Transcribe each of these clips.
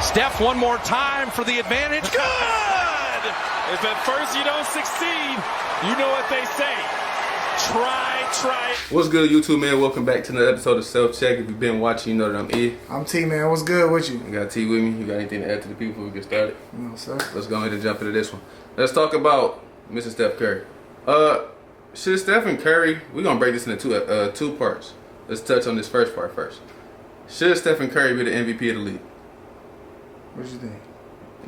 Steph one more time for the advantage. Good! If at first you don't succeed, you know what they say. Try. What's good, YouTube, man? Welcome back to another episode of Self Check. If you've been watching, you know that I'm E. I'm T, man. What's good with you? You got T with me. You got anything to add to the people before we get started? No, sir. Let's go ahead and jump into this one. Let's talk about Mr. Steph Curry. Should Stephen Curry, we're going to break this into two parts. Let's touch on this first part first. Should Stephen Curry be the MVP of the league? What you think?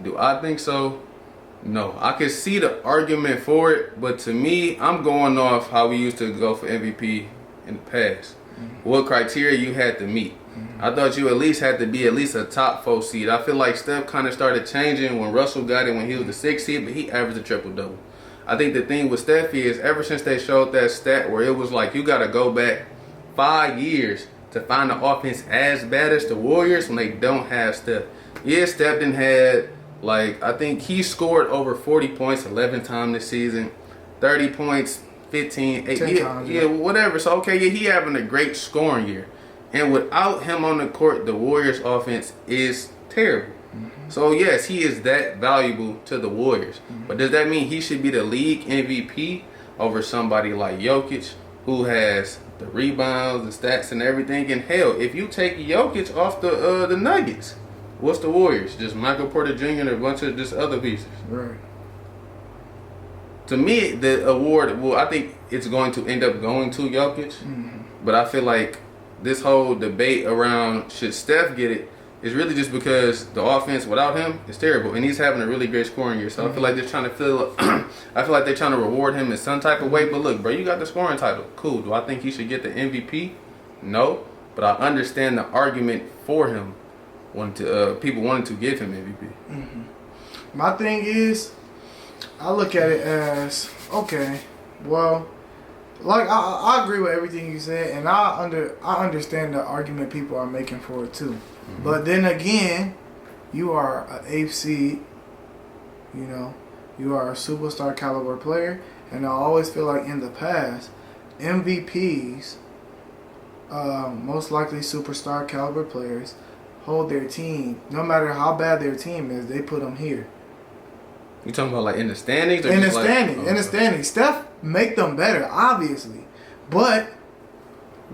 Do I think so? No. I can see the argument for it, but to me, I'm going off how we used to go for MVP in the past. Mm-hmm. What criteria you had to meet. Mm-hmm. I thought you at least had to be at least a top 4 seed. I feel like Steph kind of started changing when Russell got it when he was the 6th seed, but he averaged a triple-double. I think the thing with Steph is ever since they showed that stat where it was like you got to go back 5 years to find an offense as bad as the Warriors when they don't have Steph. Yeah, Steph didn't have, like, I think he scored over 40 points 11 times this season, 30 points, 15, 8, times, yeah, whatever. So, okay, yeah, he having a great scoring year. And without him on the court, the Warriors offense is terrible. Mm-hmm. So, yes, he is that valuable to the Warriors. Mm-hmm. But does that mean he should be the league MVP over somebody like Jokic, who has the rebounds, the stats, and everything? And hell, if you take Jokic off the Nuggets, what's the Warriors? Just Michael Porter Jr. and a bunch of just other pieces. Right. To me, the award, well, I think it's going to end up going to Jokic. Mm-hmm. But I feel like this whole debate around should Steph get it is really just because the offense without him is terrible, and he's having a really great scoring year. So I feel like they're trying to I feel like they're trying to reward him in some type of way. But look, bro, you got the scoring title. Cool. Do I think he should get the MVP? No. But I understand the argument for him. People wanted to give him MVP. Mm-hmm. My thing is, I look at it as, okay, well, like I agree with everything you said, and I understand the argument people are making for it too. Mm-hmm. But then again, you are an 8th seed, you are a superstar caliber player, and I always feel like in the past, MVPs, most likely superstar caliber players, hold their team, no matter how bad their team is, they put them here. You talking about like in the standings? Or in the just standings, like, in the standings. Steph make them better, obviously, but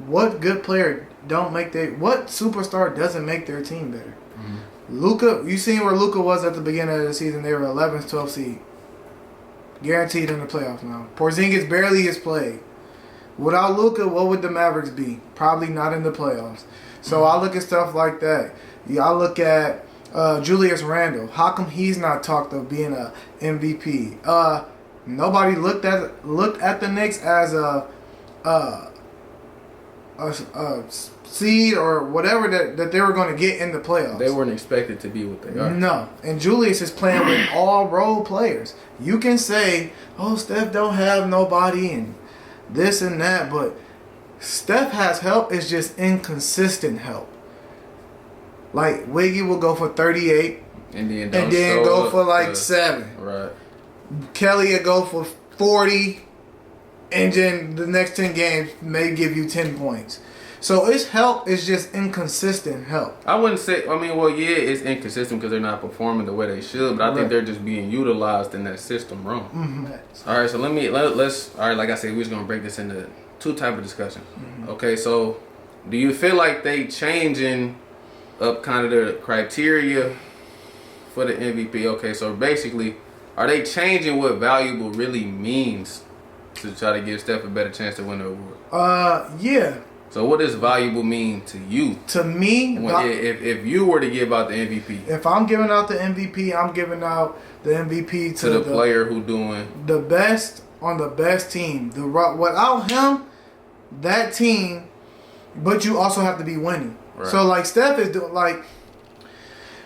what good player what superstar doesn't make their team better? Mm-hmm. Luka, you seen where Luka was at the beginning of the season? They were 11th, 12th seed, guaranteed in the playoffs now. Porzingis barely has played. Without Luka, what would the Mavericks be? Probably not in the playoffs. So I look at stuff like that. Yeah, I look at Julius Randle. How come he's not talked of being a MVP? Nobody looked at the Knicks as a seed or whatever that they were going to get in the playoffs. They weren't expected to be what they are. No, and Julius is playing with all role players. You can say, "Oh, Steph don't have nobody and this and that," but Steph has help. It's just inconsistent help. Like Wiggy will go for 38, and then go for like 7. Right. Kelly will go for 40, and then the next 10 games may give you 10 points. So it's help. It's just inconsistent help. I wouldn't say. I mean, well, yeah, it's inconsistent because they're not performing the way they should. But I think they're just being utilized in that system wrong. Mm-hmm. All right, so let's. All right, like I said, we're just gonna break this into two type of discussion. Mm-hmm. Okay, so do you feel like they changing up kind of the criteria for the MVP? Okay, so basically, are they changing what valuable really means to try to give Steph a better chance to win the award? Yeah. So what does valuable mean to you? To me, if you were to give out the MVP. If I'm giving out the MVP, I'm giving out the MVP to the player who doing the best on the best team. Without him, that team, but you also have to be winning. Right. So like Steph is doing like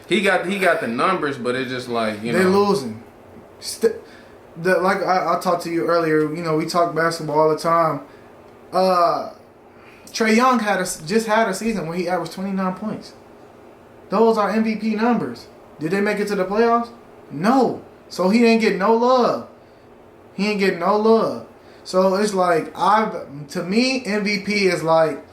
he got the numbers, but it's just like they're losing. Like I talked to you earlier. We talk basketball all the time. Trae Young just had a season where he averaged 29 points. Those are MVP numbers. Did they make it to the playoffs? No. So he didn't get no love. So it's like to me, MVP is like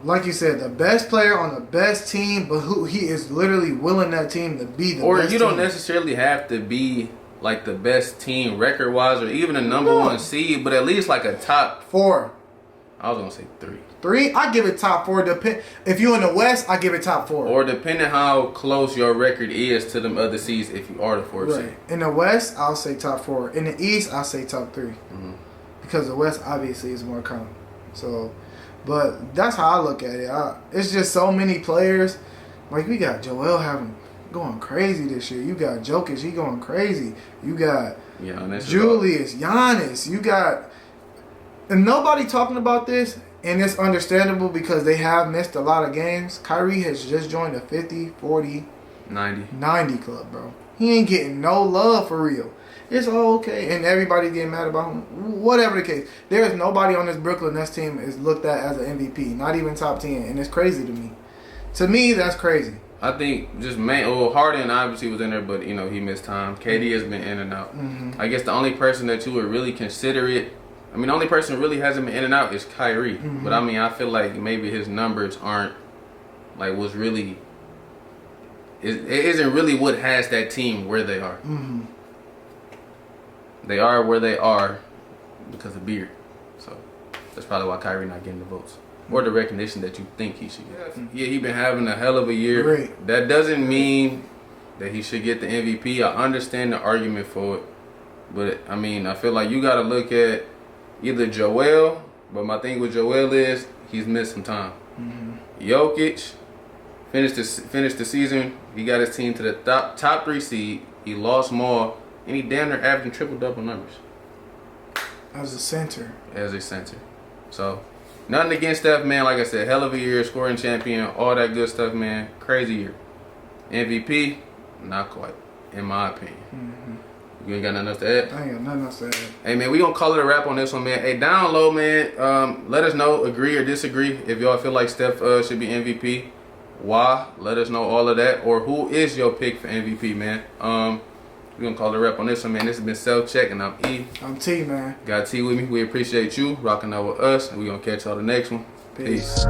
like you said, the best player on the best team, but who he is literally willing that team to be the or best you don't team. necessarily have to be like the best team record wise or even a number one seed, but at least like a top 4. I was gonna say 3. 3, I give it top 4. If you in the West, I give it top 4. Or depending how close your record is to them other seeds, if you are the 4th seed. Right. In the West, I'll say top 4. In the East, I'll say top 3. Mm-hmm. Because the West obviously is more common. So, but that's how I look at it. It's just so many players. Like we got Joel going crazy this year. You got Jokic, he going crazy. You got Julius, Giannis. You got, and nobody talking about this. And it's understandable because they have missed a lot of games. Kyrie has just joined the 50, 40, 90 club, bro. He ain't getting no love for real. It's all okay. And everybody getting mad about him. Whatever the case. There is nobody on this Brooklyn Nets team is looked at as an MVP. Not even top 10. And it's crazy to me. To me, that's crazy. I think just Harden obviously was in there, but, he missed time. KD has been in and out. Mm-hmm. I guess the only person that you would really consider it, the only person who really hasn't been in and out is Kyrie. Mm-hmm. But, I feel like maybe his numbers aren't, what's really... It isn't really what has that team where they are. Mm-hmm. They are where they are because of Beard. So, that's probably why Kyrie not getting the votes. Or the recognition that you think he should get. Yeah, he been having a hell of a year. Great. That doesn't mean that he should get the MVP. I understand the argument for it. But, I feel like you got to look at either Joel, but my thing with Joel is he's missed some time. Mm-hmm. Jokic finished the season. He got his team to the top 3 seed. He lost more, and he damn near averaging triple-double numbers. As a center. So, nothing against Steph, man. Like I said, hell of a year, scoring champion, all that good stuff, man. Crazy year. MVP, not quite, in my opinion. Mm-hmm. You ain't got nothing else to add? I ain't got nothing else to add. Hey, man, we gonna call it a wrap on this one, man. Hey, down low, man, let us know, agree or disagree. If y'all feel like Steph should be MVP, why? Let us know all of that. Or who is your pick for MVP, man? We gonna call it a wrap on this one, man. This has been Self Check, and I'm E. I'm T, man. Got T with me. We appreciate you rocking out with us, and we gonna catch y'all the next one. Peace.